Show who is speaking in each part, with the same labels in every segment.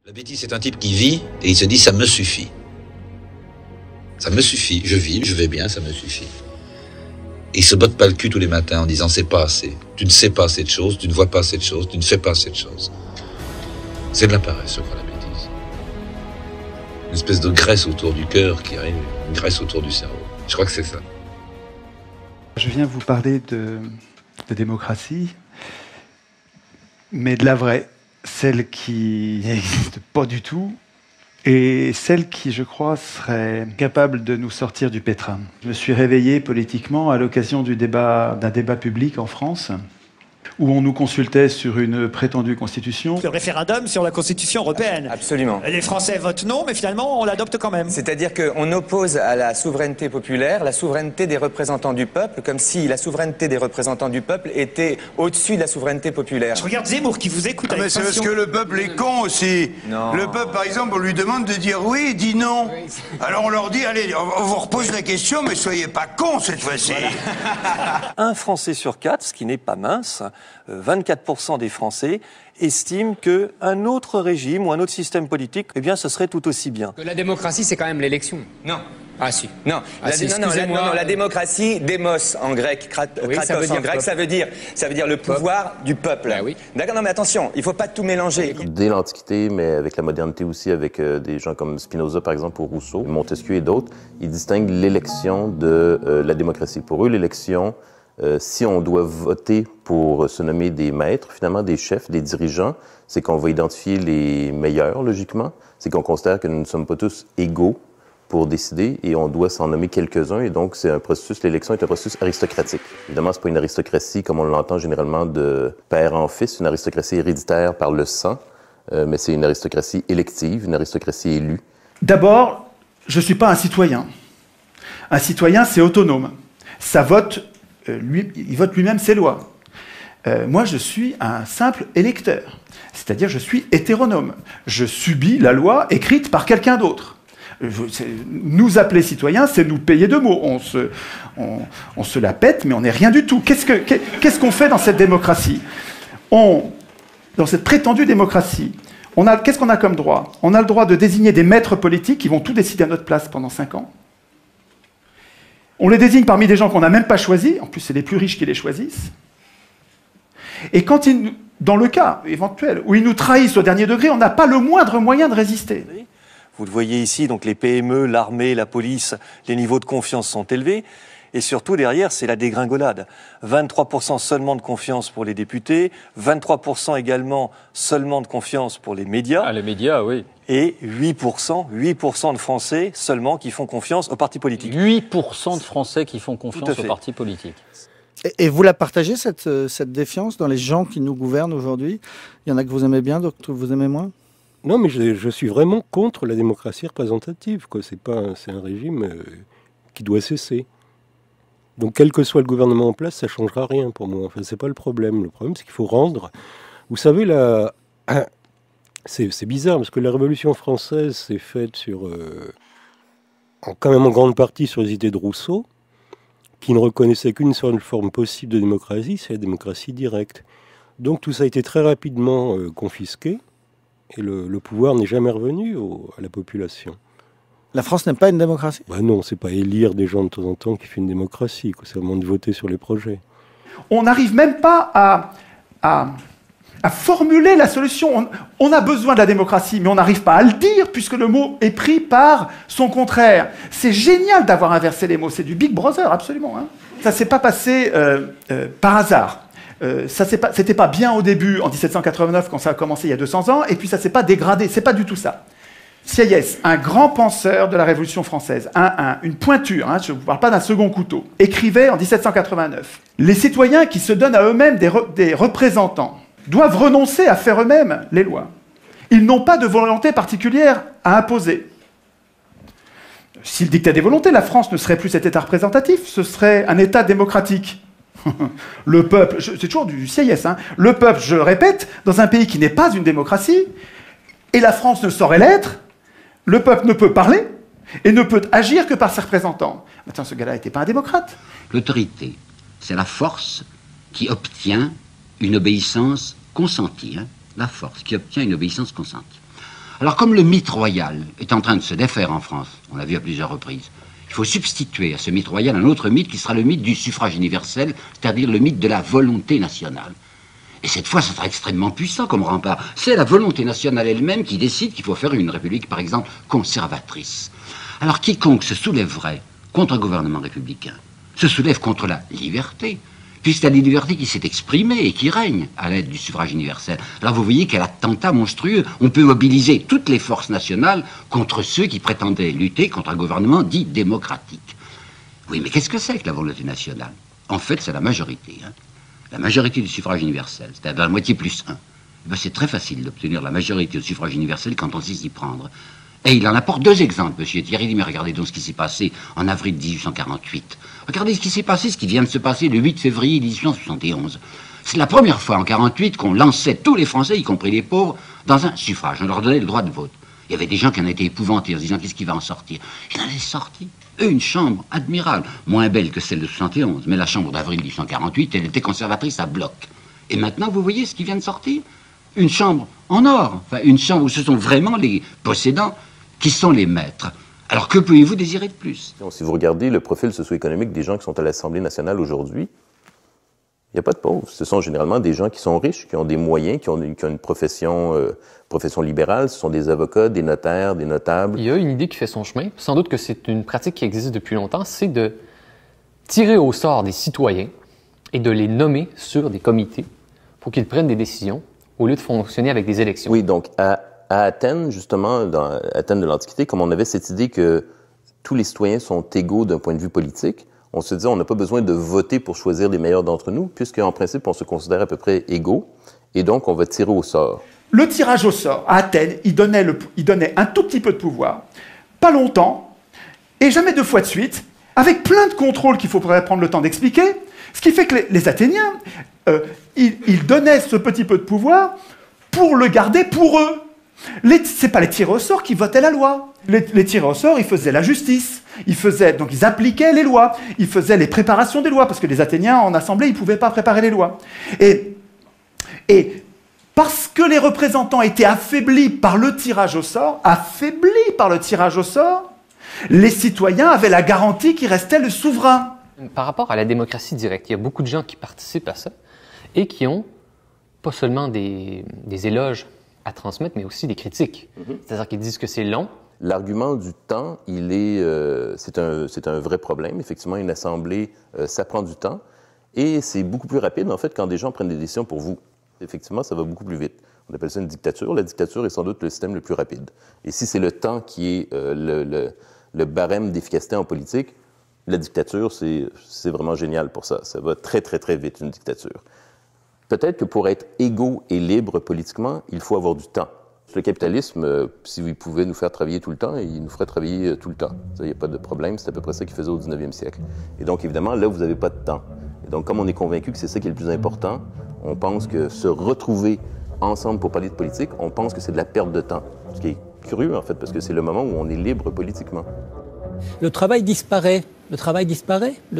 Speaker 1: La bêtise, c'est un type qui vit et il se dit ça me suffit. Ça me suffit, je vis, je vais bien, ça me suffit. Et il se botte pas le cul tous les matins en disant c'est pas assez. Tu ne sais pas assez de choses, tu ne vois pas assez de choses, tu ne fais pas assez de choses. C'est de la paresse, je crois, la bêtise. Une espèce de graisse autour du cœur qui arrive, une graisse autour du cerveau. Je crois que c'est ça.
Speaker 2: Je viens vous parler de démocratie, mais de la vraie, celle qui n'existe pas du tout, et celle qui, je crois, serait capable de nous sortir du pétrin. Je me suis réveillé politiquement à l'occasion d'un débat public en France, où on nous consultait sur une prétendue constitution.
Speaker 3: Le référendum sur la constitution européenne.
Speaker 4: Absolument.
Speaker 3: Les Français votent non, mais finalement, on l'adopte quand même.
Speaker 4: C'est-à-dire qu'on oppose à la souveraineté populaire la souveraineté des représentants du peuple, comme si la souveraineté des représentants du peuple était au-dessus de la souveraineté populaire.
Speaker 3: Je regarde Zemmour qui vous écoute avec
Speaker 5: Mais c'est parce
Speaker 3: passion.
Speaker 5: que le peuple est con aussi.
Speaker 4: Non.
Speaker 5: Le peuple, par exemple, on lui demande de dire oui, il dit non. Alors on leur dit, allez, on vous repose la question, mais soyez pas cons cette fois-ci.
Speaker 6: Un Français sur 4, ce qui n'est pas mince, 24% des Français estiment qu'un autre régime ou un autre système politique, eh bien, ce serait tout aussi bien.
Speaker 7: Que la démocratie, c'est quand même l'élection.
Speaker 4: Non.
Speaker 7: Ah si.
Speaker 4: Non, la démocratie, démos en grec, kratos
Speaker 7: ça veut dire
Speaker 4: en grec, ça veut dire le pouvoir du peuple.
Speaker 7: Ben oui.
Speaker 4: D'accord, non mais attention, il ne faut pas tout mélanger.
Speaker 8: Dès l'Antiquité, mais avec la modernité aussi, avec des gens comme Spinoza par exemple, ou Rousseau, Montesquieu et d'autres, ils distinguent l'élection de la démocratie. Pour eux, l'élection, si on doit voter pour se nommer des maîtres, finalement des chefs, des dirigeants, c'est qu'on va identifier les meilleurs, logiquement. C'est qu'on considère que nous ne sommes pas tous égaux pour décider et on doit s'en nommer quelques-uns. Et donc, c'est un processus, l'élection est un processus aristocratique. Évidemment, c'est pas une aristocratie comme on l'entend généralement de père en fils, une aristocratie héréditaire par le sang, mais c'est une aristocratie élective, une aristocratie élue.
Speaker 2: D'abord, je ne suis pas un citoyen. Un citoyen, c'est autonome. Ça vote, il vote lui-même ses lois. Moi, je suis un simple électeur. C'est-à-dire, je suis hétéronome. Je subis la loi écrite par quelqu'un d'autre. Nous appeler citoyens, c'est nous payer de mots. On se la pète, mais on n'est rien du tout. Qu'est-ce qu'on fait dans cette démocratie? Dans cette prétendue démocratie, qu'est-ce qu'on a comme droit? On a le droit de désigner des maîtres politiques qui vont tout décider à notre place pendant 5 ans. On les désigne parmi des gens qu'on n'a même pas choisis. En plus, c'est les plus riches qui les choisissent. Et quand dans le cas éventuel où ils nous trahissent au dernier degré, on n'a pas le moindre moyen de résister.
Speaker 6: Vous le voyez ici, donc les PME, l'armée, la police, les niveaux de confiance sont élevés. Et surtout, derrière, c'est la dégringolade. 23% seulement de confiance pour les députés, 23% également seulement de confiance pour les médias.
Speaker 9: Ah, les médias, oui.
Speaker 6: Et 8% de Français seulement qui font confiance aux partis politiques.
Speaker 9: 8% de Français qui font confiance aux partis politiques.
Speaker 10: Et vous la partagez, cette défiance, dans les gens qui nous gouvernent aujourd'hui? Il y en a que vous aimez bien, d'autres que vous aimez moins?
Speaker 11: Non, mais je suis vraiment contre la démocratie représentative. C'est un régime qui doit cesser. Donc, quel que soit le gouvernement en place, ça ne changera rien pour moi. Enfin, c'est pas le problème. Le problème, c'est qu'il faut rendre... Vous savez, c'est bizarre, parce que la Révolution française s'est faite quand même en grande partie sur les idées de Rousseau, qui ne reconnaissait qu'une seule forme possible de démocratie, c'est la démocratie directe. Donc, tout ça a été très rapidement confisqué. Et le pouvoir n'est jamais revenu à la population.
Speaker 10: La France n'est pas une démocratie?
Speaker 11: Non, c'est pas élire des gens de temps en temps qui fait une démocratie. C'est vraiment de voter sur les projets.
Speaker 2: On n'arrive même pas à formuler la solution. On a besoin de la démocratie, mais on n'arrive pas à le dire puisque le mot est pris par son contraire. C'est génial d'avoir inversé les mots. C'est du Big Brother, absolument. Hein. Ça ne s'est pas passé par hasard. C'était pas bien au début, en 1789, quand ça a commencé il y a 200 ans, et puis ça s'est pas dégradé. C'est pas du tout ça. Sieyès, un grand penseur de la Révolution française, une pointure, hein, je ne vous parle pas d'un second couteau, écrivait en 1789 « Les citoyens qui se donnent à eux-mêmes des représentants doivent renoncer à faire eux-mêmes les lois. Ils n'ont pas de volonté particulière à imposer. S'ils dictaient des volontés, la France ne serait plus cet État représentatif, ce serait un État démocratique. » Le peuple, c'est toujours du Sieyès, hein, le peuple, je le répète, dans un pays qui n'est pas une démocratie, et la France ne saurait l'être, le peuple ne peut parler et ne peut agir que par ses représentants. Attends, ce gars-là n'était pas un démocrate.
Speaker 12: L'autorité, c'est la force qui obtient une obéissance consentie. Hein, la force qui obtient une obéissance consentie. Alors comme le mythe royal est en train de se défaire en France, on l'a vu à plusieurs reprises, il faut substituer à ce mythe royal un autre mythe qui sera le mythe du suffrage universel, c'est-à-dire le mythe de la volonté nationale. Et cette fois, ça sera extrêmement puissant comme rempart. C'est la volonté nationale elle-même qui décide qu'il faut faire une république, par exemple, conservatrice. Alors quiconque se soulèverait contre un gouvernement républicain se soulève contre la liberté, puisque c'est la liberté qui s'est exprimée et qui règne à l'aide du suffrage universel. Alors vous voyez quel attentat monstrueux. On peut mobiliser toutes les forces nationales contre ceux qui prétendaient lutter contre un gouvernement dit démocratique. Oui, mais qu'est-ce que c'est que la volonté nationale? En fait, c'est la majorité. La majorité du suffrage universel, c'est-à-dire la moitié plus 1. Ben, c'est très facile d'obtenir la majorité au suffrage universel quand on sait s'y prendre. Et il en apporte deux exemples, monsieur Thierry, mais regardez donc ce qui s'est passé en avril 1848. Regardez ce qui s'est passé, ce qui vient de se passer le 8 février 1871. C'est la première fois en 48 qu'on lançait tous les Français, y compris les pauvres, dans un suffrage. On leur donnait le droit de vote. Il y avait des gens qui en étaient épouvantés en se disant qu'est-ce qui va en sortir. Il en est sorti. Une chambre admirable, moins belle que celle de 71, mais la chambre d'avril 1848, elle était conservatrice à bloc. Et maintenant, vous voyez ce qui vient de sortir? Une chambre en or, enfin une chambre où ce sont vraiment les possédants qui sont les maîtres. Alors que pouvez-vous désirer de plus?
Speaker 8: Si vous regardez le profil socio-économique des gens qui sont à l'Assemblée nationale aujourd'hui, il n'y a pas de pauvres. Ce sont généralement des gens qui sont riches, qui ont des moyens, qui ont une profession libérale. Ce sont des avocats, des notaires, des notables.
Speaker 7: Il y a une idée qui fait son chemin. Sans doute que c'est une pratique qui existe depuis longtemps, c'est de tirer au sort des citoyens et de les nommer sur des comités pour qu'ils prennent des décisions au lieu de fonctionner avec des élections.
Speaker 8: Oui, donc à Athènes, justement, dans Athènes de l'Antiquité, comme on avait cette idée que tous les citoyens sont égaux d'un point de vue politique, on se disait on n'a pas besoin de voter pour choisir les meilleurs d'entre nous, puisqu'en principe, on se considère à peu près égaux, et donc on va tirer au sort.
Speaker 2: Le tirage au sort, à Athènes, il donnait un tout petit peu de pouvoir, pas longtemps, et jamais deux fois de suite, avec plein de contrôles qu'il faudrait prendre le temps d'expliquer, ce qui fait que les Athéniens, ils donnaient ce petit peu de pouvoir pour le garder pour eux. C'est pas les tirés au sort qui votaient la loi. Les tirés au sort, ils faisaient la justice. Donc ils appliquaient les lois. Ils faisaient les préparations des lois, parce que les Athéniens, en assemblée, ils ne pouvaient pas préparer les lois. Et parce que les représentants étaient affaiblis par le tirage au sort, les citoyens avaient la garantie qu'il restait le souverain.
Speaker 7: Par rapport à la démocratie directe, il y a beaucoup de gens qui participent à ça et qui ont pas seulement des éloges à transmettre, mais aussi des critiques. C'est-à-dire qu'ils disent que c'est long.
Speaker 8: L'argument du temps, c'est un vrai problème. Effectivement, une assemblée, ça prend du temps. Et c'est beaucoup plus rapide, en fait, quand des gens prennent des décisions pour vous. Effectivement, ça va beaucoup plus vite. On appelle ça une dictature. La dictature est sans doute le système le plus rapide. Et si c'est le temps qui est le barème d'efficacité en politique, la dictature, c'est vraiment génial pour ça. Ça va très, très, très vite, une dictature. Peut-être que pour être égaux et libres politiquement, il faut avoir du temps. Le capitalisme, si vous pouvez nous faire travailler tout le temps, il nous ferait travailler tout le temps. Il n'y a pas de problème, c'est à peu près ça qu'il faisait au 19e siècle. Et donc, évidemment, là, vous n'avez pas de temps. Et donc, comme on est convaincu que c'est ça qui est le plus important, on pense que se retrouver ensemble pour parler de politique, on pense que c'est de la perte de temps. Ce qui est curieux, en fait, parce que c'est le moment où on est libre politiquement.
Speaker 13: Le travail disparaît, le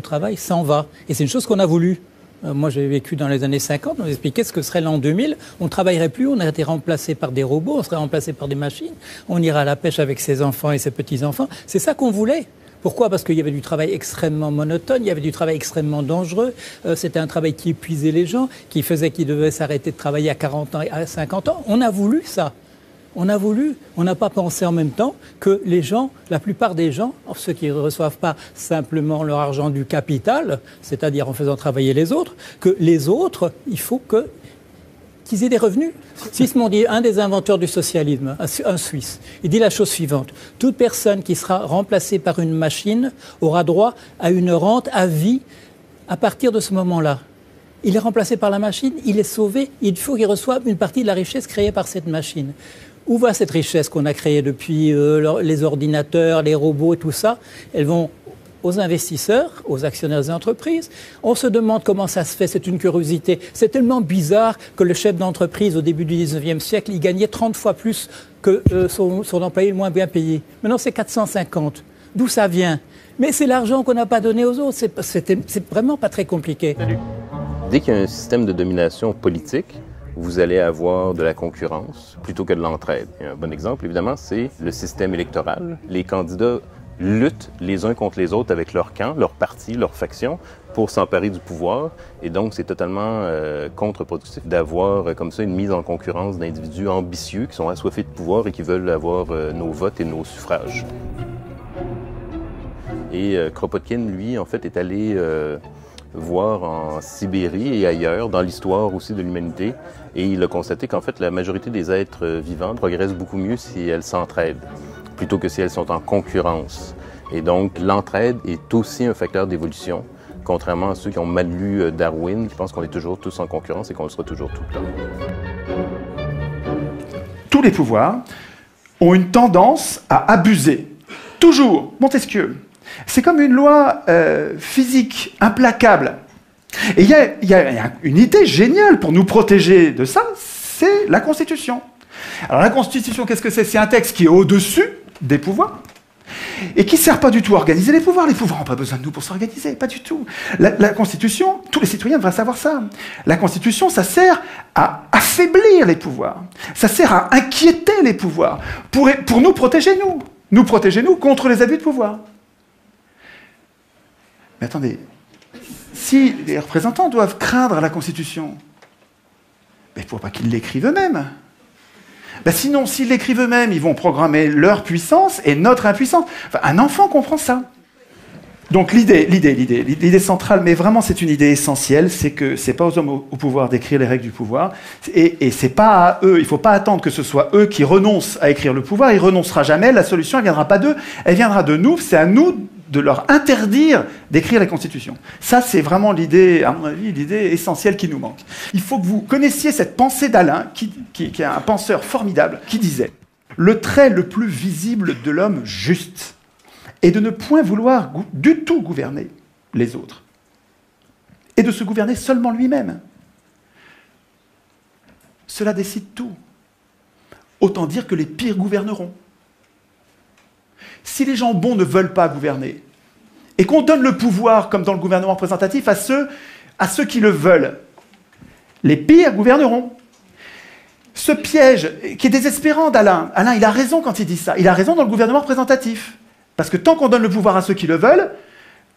Speaker 13: travail s'en va. Et c'est une chose qu'on a voulu. Moi, j'ai vécu dans les années 50, on nous expliquait ce que serait l'an 2000. On ne travaillerait plus, on aurait été remplacé par des robots, on serait remplacé par des machines. On ira à la pêche avec ses enfants et ses petits-enfants. C'est ça qu'on voulait. Pourquoi? Parce qu'il y avait du travail extrêmement monotone, il y avait du travail extrêmement dangereux. C'était un travail qui épuisait les gens, qui faisait qu'ils devaient s'arrêter de travailler à 40 ans et à 50 ans. On a voulu ça. On n'a pas pensé en même temps que les gens, la plupart des gens, ceux qui ne reçoivent pas simplement leur argent du capital, c'est-à-dire en faisant travailler les autres, que les autres, il faut qu'ils aient des revenus. Sismondi, un des inventeurs du socialisme, un Suisse, il dit la chose suivante. Toute personne qui sera remplacée par une machine aura droit à une rente à vie à partir de ce moment-là. Il est remplacé par la machine, il est sauvé, il faut qu'il reçoive une partie de la richesse créée par cette machine. Où va cette richesse qu'on a créée depuis les ordinateurs, les robots et tout ça? Elles vont aux investisseurs, aux actionnaires des entreprises. On se demande comment ça se fait, c'est une curiosité. C'est tellement bizarre que le chef d'entreprise au début du 19e siècle, il gagnait 30 fois plus que son employé le moins bien payé. Maintenant, c'est 450. D'où ça vient? Mais c'est l'argent qu'on n'a pas donné aux autres. C'est vraiment pas très compliqué.
Speaker 8: Dès qu'il y a un système de domination politique, vous allez avoir de la concurrence plutôt que de l'entraide. Et un bon exemple, évidemment, c'est le système électoral. Les candidats luttent les uns contre les autres avec leur camp, leur parti, leur faction pour s'emparer du pouvoir. Et donc, c'est totalement contre-productif d'avoir comme ça une mise en concurrence d'individus ambitieux qui sont assoiffés de pouvoir et qui veulent avoir nos votes et nos suffrages. Et Kropotkin, lui, en fait, est allé voir en Sibérie et ailleurs, dans l'histoire aussi de l'humanité, et il a constaté qu'en fait, la majorité des êtres vivants progressent beaucoup mieux si elles s'entraident, plutôt que si elles sont en concurrence. Et donc, l'entraide est aussi un facteur d'évolution, contrairement à ceux qui ont mal lu Darwin, qui pensent qu'on est toujours tous en concurrence et qu'on le sera toujours tout le temps.
Speaker 2: Tous les pouvoirs ont une tendance à abuser. Toujours. Montesquieu. C'est comme une loi physique implacable. Et il y a une idée géniale pour nous protéger de ça, c'est la Constitution. Alors la Constitution, qu'est-ce que c'est? C'est un texte qui est au-dessus des pouvoirs et qui ne sert pas du tout à organiser les pouvoirs. Les pouvoirs n'ont pas besoin de nous pour s'organiser, pas du tout. La Constitution, tous les citoyens devraient savoir ça. La Constitution, ça sert à affaiblir les pouvoirs. Ça sert à inquiéter les pouvoirs pour nous protéger, nous. Nous protéger, nous, contre les abus de pouvoir. Mais attendez, si les représentants doivent craindre la Constitution, il ne faut pas qu'ils l'écrivent eux-mêmes. Sinon, s'ils l'écrivent eux-mêmes, ils vont programmer leur puissance et notre impuissance. Enfin, un enfant comprend ça. Donc l'idée centrale, mais vraiment c'est une idée essentielle, c'est que c'est pas aux hommes au pouvoir d'écrire les règles du pouvoir, et c'est pas à eux, il faut pas attendre que ce soit eux qui renoncent à écrire le pouvoir, ils renonceront jamais, la solution elle viendra pas d'eux, elle viendra de nous, c'est à nous de leur interdire d'écrire la Constitution. Ça c'est vraiment l'idée, à mon avis, l'idée essentielle qui nous manque. Il faut que vous connaissiez cette pensée d'Alain, qui est un penseur formidable, qui disait « Le trait le plus visible de l'homme juste », et de ne point vouloir du tout gouverner les autres, et de se gouverner seulement lui-même. Cela décide tout. Autant dire que les pires gouverneront. Si les gens bons ne veulent pas gouverner, et qu'on donne le pouvoir, comme dans le gouvernement représentatif, à ceux qui le veulent, les pires gouverneront. Ce piège, qui est désespérant d'Alain, Alain, il a raison quand il dit ça, il a raison dans le gouvernement représentatif. Parce que tant qu'on donne le pouvoir à ceux qui le veulent,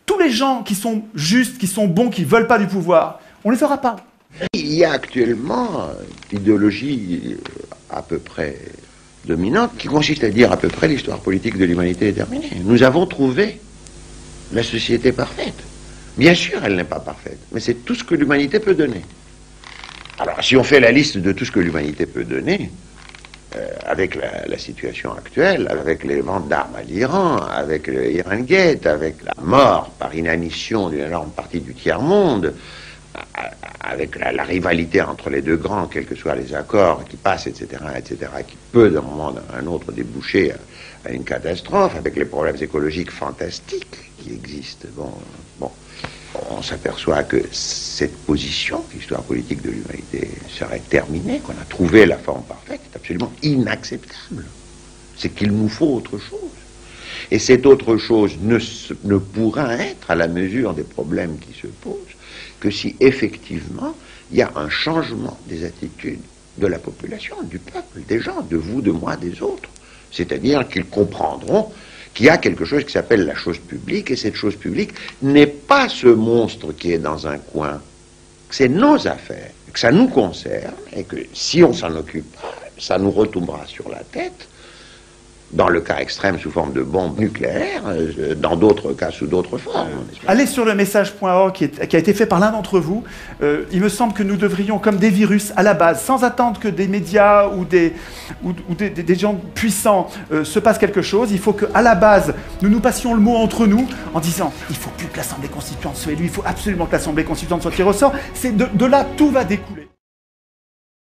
Speaker 2: tous les gens qui sont justes, qui sont bons, qui ne veulent pas du pouvoir, on ne les aura pas.
Speaker 14: Il y a actuellement une idéologie à peu près dominante qui consiste à dire à peu près l'histoire politique de l'humanité est terminée. Nous avons trouvé la société parfaite. Bien sûr, elle n'est pas parfaite, mais c'est tout ce que l'humanité peut donner. Alors, si on fait la liste de tout ce que l'humanité peut donner, avec la situation actuelle, avec les ventes d'armes à l'Iran, avec le Iran Gate, avec la mort par inanition d'une énorme partie du tiers-monde, avec la rivalité entre les deux grands, quels que soient les accords qui passent, etc., qui peut d'un moment à un autre déboucher à une catastrophe, avec les problèmes écologiques fantastiques qui existent. On s'aperçoit que cette position, l'histoire politique de l'humanité serait terminée, qu'on a trouvé la forme parfaite, est absolument inacceptable. C'est qu'il nous faut autre chose. Et cette autre chose ne pourra être à la mesure des problèmes qui se posent que si effectivement il y a un changement des attitudes de la population, du peuple, des gens, de vous, de moi, des autres. C'est-à-dire qu'ils comprendront qu'il y a quelque chose qui s'appelle la chose publique, et cette chose publique n'est pas ce monstre qui est dans un coin, c'est nos affaires, que ça nous concerne, et que si on s'en occupe, ça nous retombera sur la tête, dans le cas extrême sous forme de bombes nucléaires, dans d'autres cas sous d'autres formes.
Speaker 2: Allez sur le message.org qui a été fait par l'un d'entre vous. Il me semble que nous devrions, comme des virus, à la base, sans attendre que des médias ou des gens puissants se passent quelque chose, il faut qu'à la base, nous passions le mot entre nous en disant « il ne faut plus que l'Assemblée constituante soit élue, il faut absolument que l'Assemblée constituante soit tirée au sort ». De là, tout va découler.